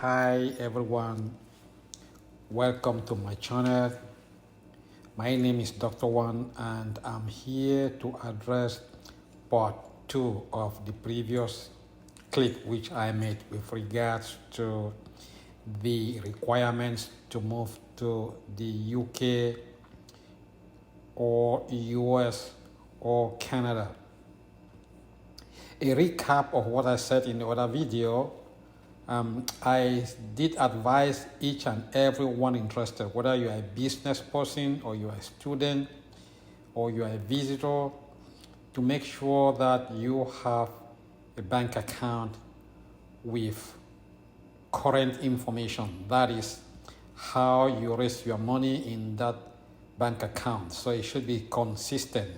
Hi everyone, welcome to my channel. My name is Dr. WAN and I'm here to address part 2 of the previous clip which I made with regards to the requirements to move to the UK or US or Canada. A recap of what I said in the other video. I did advise each and everyone interested, whether you are a business person or you are a student or you are a visitor, to make sure that you have a bank account with current information. That is how you raise your money in that bank account. So it should be consistent.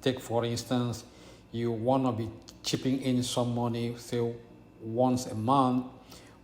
Take, for instance, you want to be chipping in some money, say once a month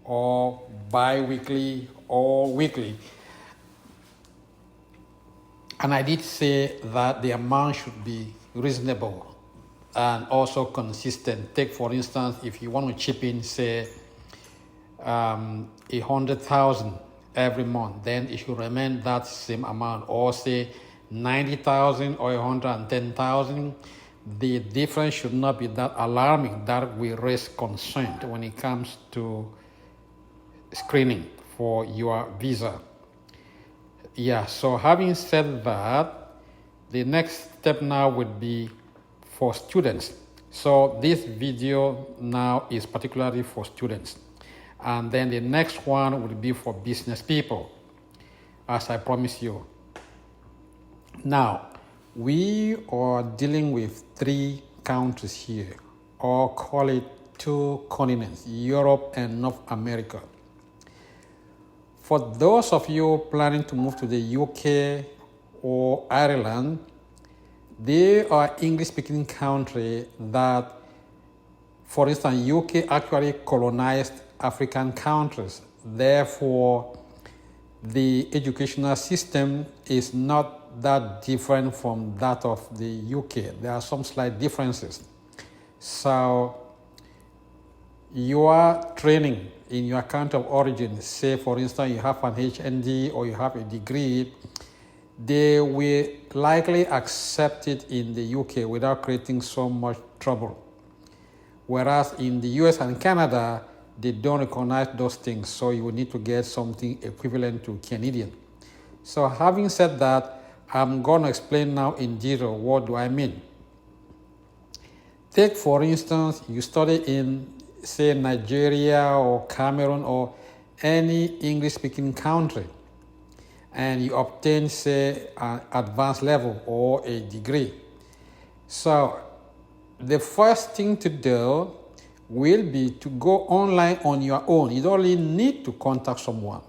or bi-weekly or weekly. And I did say that the amount should be reasonable and also consistent. Take, for instance, if you want to chip in, say, 100,000 every month, then it should remain that same amount, or say 90,000 or 110,000. The difference should not be that alarming that will raise concern when it comes to screening for your visa. Yeah, so having said that, the next step now would be for students. So this video now is particularly for students. And then the next one will be for business people, as I promised you. Now, we are dealing with 3 countries here, or call it 2 continents, Europe and North America. For those of you planning to move to the UK or Ireland, they are English-speaking country that, for instance, UK actually colonized African countries. Therefore, the educational system is not that different from that of the UK. There are some slight differences. So your training in your country of origin, say for instance you have an HND or you have a degree, they will likely accept it in the UK without creating so much trouble. Whereas in the US and Canada, they don't recognize those things, so you will need to get something equivalent to Canadian. So having said that, I'm going to explain now in detail what do I mean. Take, for instance, you study in, say, Nigeria or Cameroon or any English-speaking country, and you obtain, say, an advanced level or a degree. So the first thing to do will be to go online on your own. You don't really need to contact someone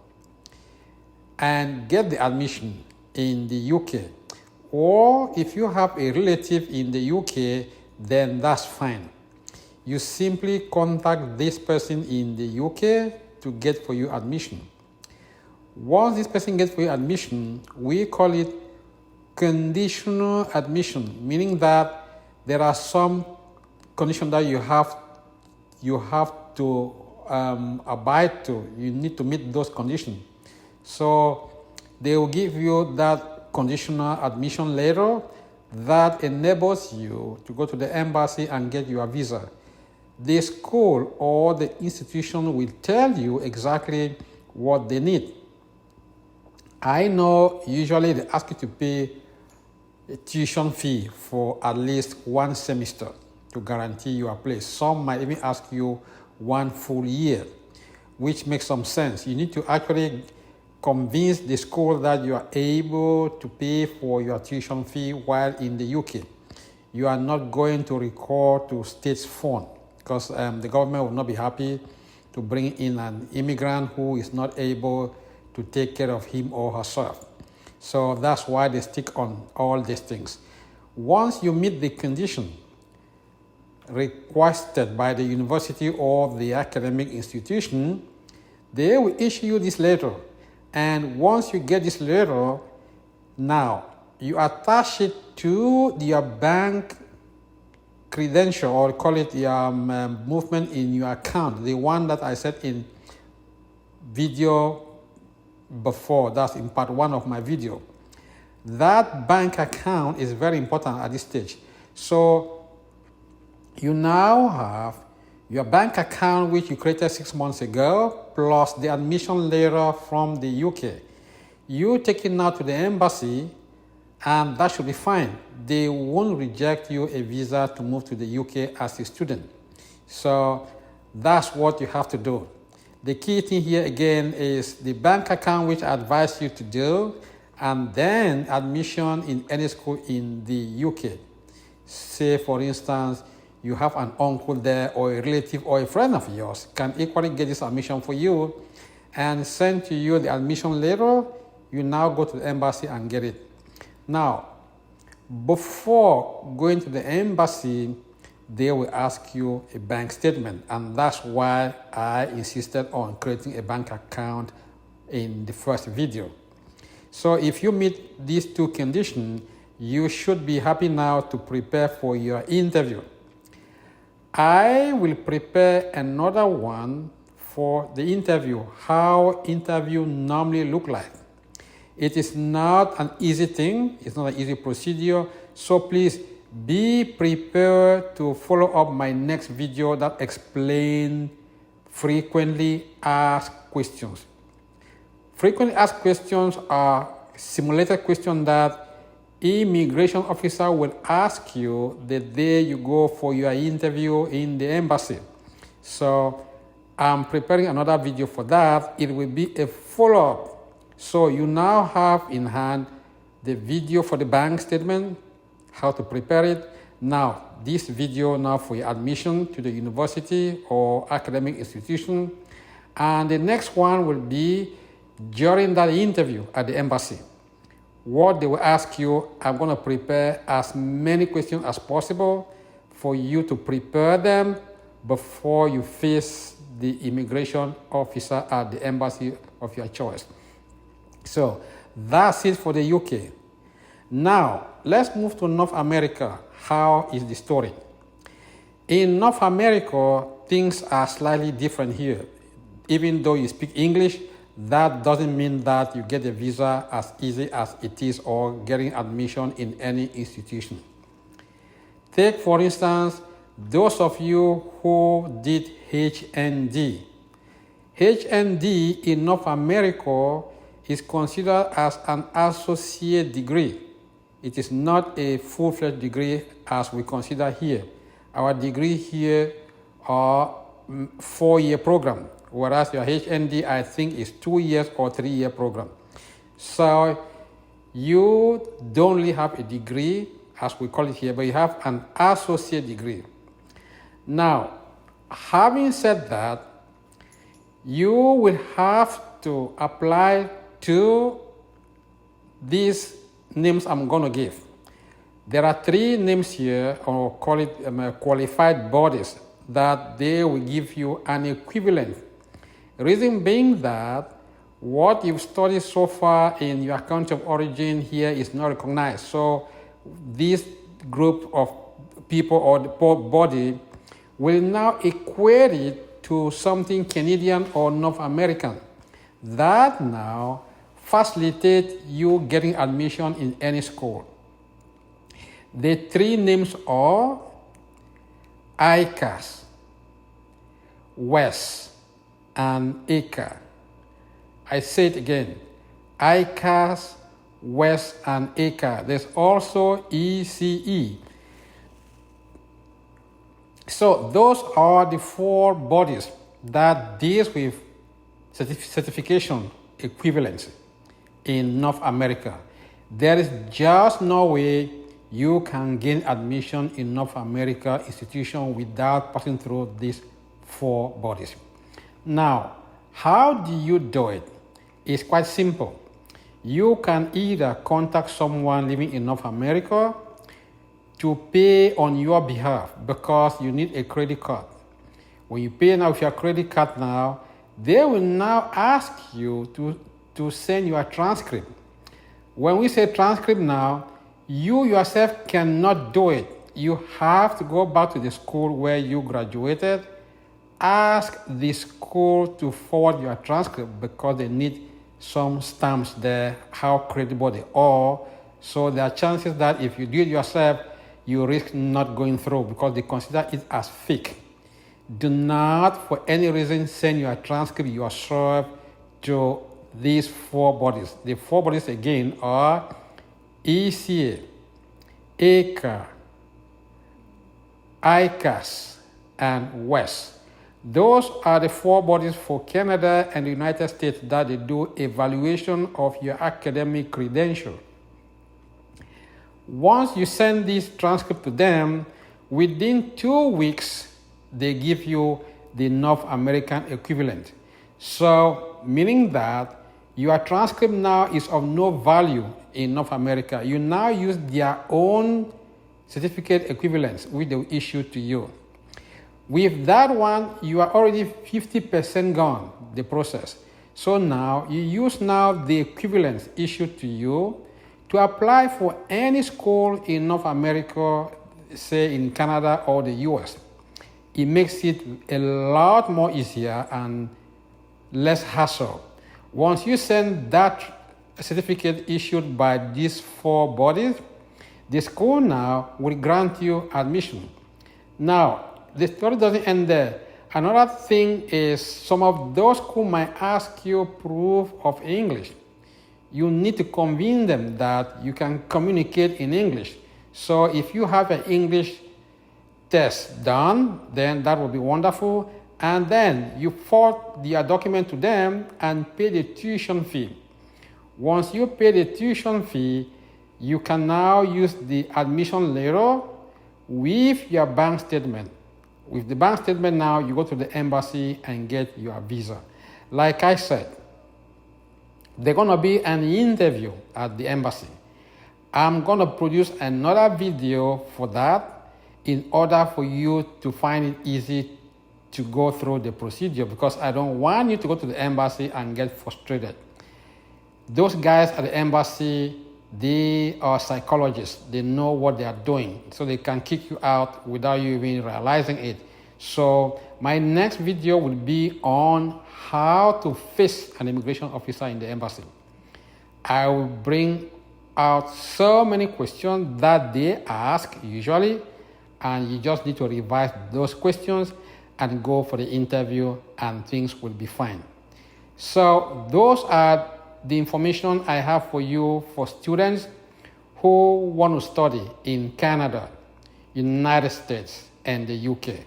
and get the admission in the UK. Or if you have a relative in the UK, then that's fine. You simply contact this person in the UK to get for you admission. Once this person gets for you admission, we call it conditional admission, meaning that there are some conditions that you have to abide to. You need to meet those conditions. So they will give you that conditional admission letter that enables you to go to the embassy and get your visa. The school or the institution will tell you exactly what they need. I know usually they ask you to pay a tuition fee for at least 1 semester to guarantee your place. Some might even ask you 1 full year, which makes some sense. You need to actually convince the school that you are able to pay for your tuition fee while in the UK. You are not going to record to state's fund, because the government will not be happy to bring in an immigrant who is not able to take care of him or herself. So that's why they stick on all these things. Once you meet the condition requested by the university or the academic institution, they will issue you this letter. And once you get this letter, now you attach it to your bank credential, or call it your movement in your account, the one that I said in video before. That's in part 1 of my video. That bank account is very important at this stage. So you now have your bank account, which you created 6 months ago, plus the admission letter from the UK. You take it now to the embassy, and that should be fine. They won't reject you a visa to move to the UK as a student. So that's what you have to do. The key thing here again is the bank account, which I advise you to do, and then admission in any school in the UK. Say, for instance, you have an uncle there, or a relative or a friend of yours can equally get this admission for you and send to you the admission letter. You now go to the embassy and get it. Now, before going to the embassy, they will ask you a bank statement, and that's why I insisted on creating a bank account in the first video. So if you meet these 2 conditions, you should be happy now to prepare for your interview. I will prepare another one for the interview, how interview normally look like. It is not an easy thing. It's not an easy procedure. So please be prepared to follow up my next video that explains frequently asked questions. Frequently asked questions are simulated questions that immigration officer will ask you the day you go for your interview in the embassy. So I'm preparing another video for that. It will be a follow-up. So you now have in hand the video for the bank statement, how to prepare it. Now, this video now for your admission to the university or academic institution. And the next one will be during that interview at the embassy. What they will ask you, I'm going to prepare as many questions as possible for you to prepare them before you face the immigration officer at the embassy of your choice. So that's it for the UK. Now, let's move to North America. How is the story? In North America, things are slightly different here. Even though you speak English, that doesn't mean that you get a visa as easy as it is or getting admission in any institution. Take, for instance, those of you who did HND. HND in North America is considered as an associate degree. It is not a full-fledged degree as we consider here. Our degree here are 4-year program, whereas your HND, I think, is 2 years or 3-year program. So you don't really have a degree, as we call it here, but you have an associate degree. Now, having said that, you will have to apply to these names I'm going to give. There are 3 names here, or call it qualified bodies, that they will give you an equivalent. Reason being that what you've studied so far in your country of origin here is not recognized. So this group of people or the body will now equate it to something Canadian or North American. That now facilitates you getting admission in any school. The 3 names are ICAS, WES, and ACA. I say it again, ICAS, WES, and ACA. There's also ECE. So those are the 4 bodies that deals with certification equivalency in North America. There is just no way you can gain admission in North America institution without passing through these 4 bodies. Now, how do you do it? It's quite simple. You can either contact someone living in North America to pay on your behalf because you need a credit card. When you pay now with your credit card now, they will now ask you to send your transcript. When we say transcript now, you yourself cannot do it. You have to go back to the school where you graduated ask the school to forward your transcript because they need some stamps there, how credible they are. So there are chances that if you do it yourself, you risk not going through because they consider it as fake. Do not, for any reason, send your transcript yourself to these 4 bodies. The 4 bodies again are ECA, ACA, ICAS, and WES. Those are the 4 bodies for Canada and the United States that they do evaluation of your academic credential. Once you send this transcript to them, within 2 weeks, they give you the North American equivalent. So, meaning that your transcript now is of no value in North America. You now use their own certificate equivalents, which they will issue to you. With that one, you are already 50% gone, the process. So now, you use now the equivalents issued to you to apply for any school in North America, say in Canada or the US. It makes it a lot more easier and less hassle. Once you send that certificate issued by these 4 bodies, the school now will grant you admission. Now, the story doesn't end there. Another thing is some of those schools might ask you proof of English. You need to convince them that you can communicate in English. So if you have an English test done, then that would be wonderful. And then you forward the document to them and pay the tuition fee. Once you pay the tuition fee, you can now use the admission letter with your bank statement. With the bank statement now, you go to the embassy and get your visa. Like I said, there's going to be an interview at the embassy. I'm going to produce another video for that in order for you to find it easy to go through the procedure, because I don't want you to go to the embassy and get frustrated. Those guys at the embassy, they are psychologists. They know what they are doing, so they can kick you out without you even realizing it. So my next video will be on how to face an immigration officer in the embassy. I will bring out so many questions that they ask usually, and you just need to revise those questions and go for the interview, and things will be fine. So those are the information I have for you for students who want to study in Canada, United States, and the UK.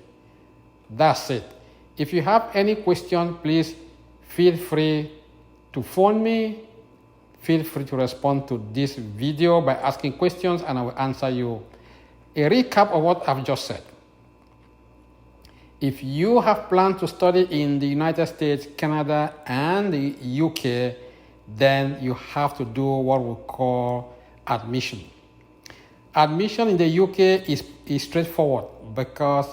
That's it. If you have any question, please feel free to phone me. Feel free to respond to this video by asking questions, and I will answer you. A recap of what I've just said. If you have planned to study in the United States, Canada, and the UK, then you have to do what we call admission. Admission in the UK is straightforward because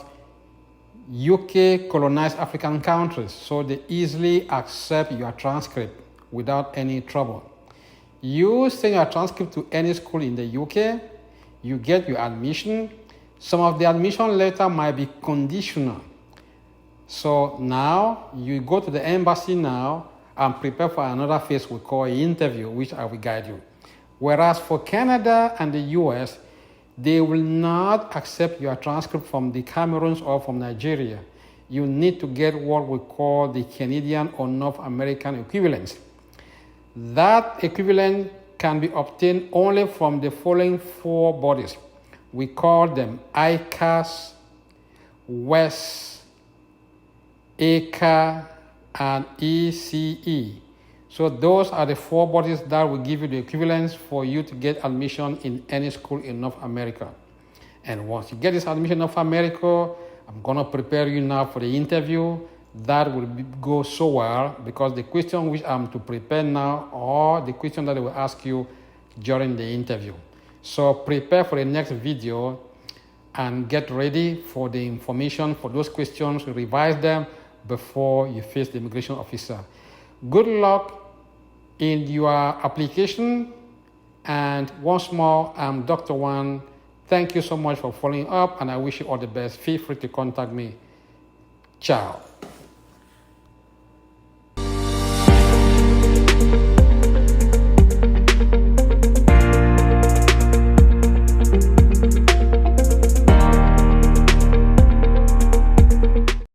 UK colonized African countries, so they easily accept your transcript without any trouble. You send your transcript to any school in the UK, you get your admission. Some of the admission letter might be conditional. So now you go to the embassy now and prepare for another phase we call an interview, which I will guide you. Whereas for Canada and the US, they will not accept your transcript from the Cameroons or from Nigeria. You need to get what we call the Canadian or North American equivalent. That equivalent can be obtained only from the following 4 bodies. We call them ICAS, WES, ACA, and ECE. So those are the 4 bodies that will give you the equivalents for you to get admission in any school in North America. And once you get this admission in North America, I'm going to prepare you now for the interview. That will go so well because the question which I'm to prepare now are the question that they will ask you during the interview. So prepare for the next video and get ready for the information for those questions, revise them before you face the immigration officer. Good luck in your application, and once more, I'm Dr. WAN. Thank you so much for following up, and I wish you all the best. Feel free to contact me. Ciao.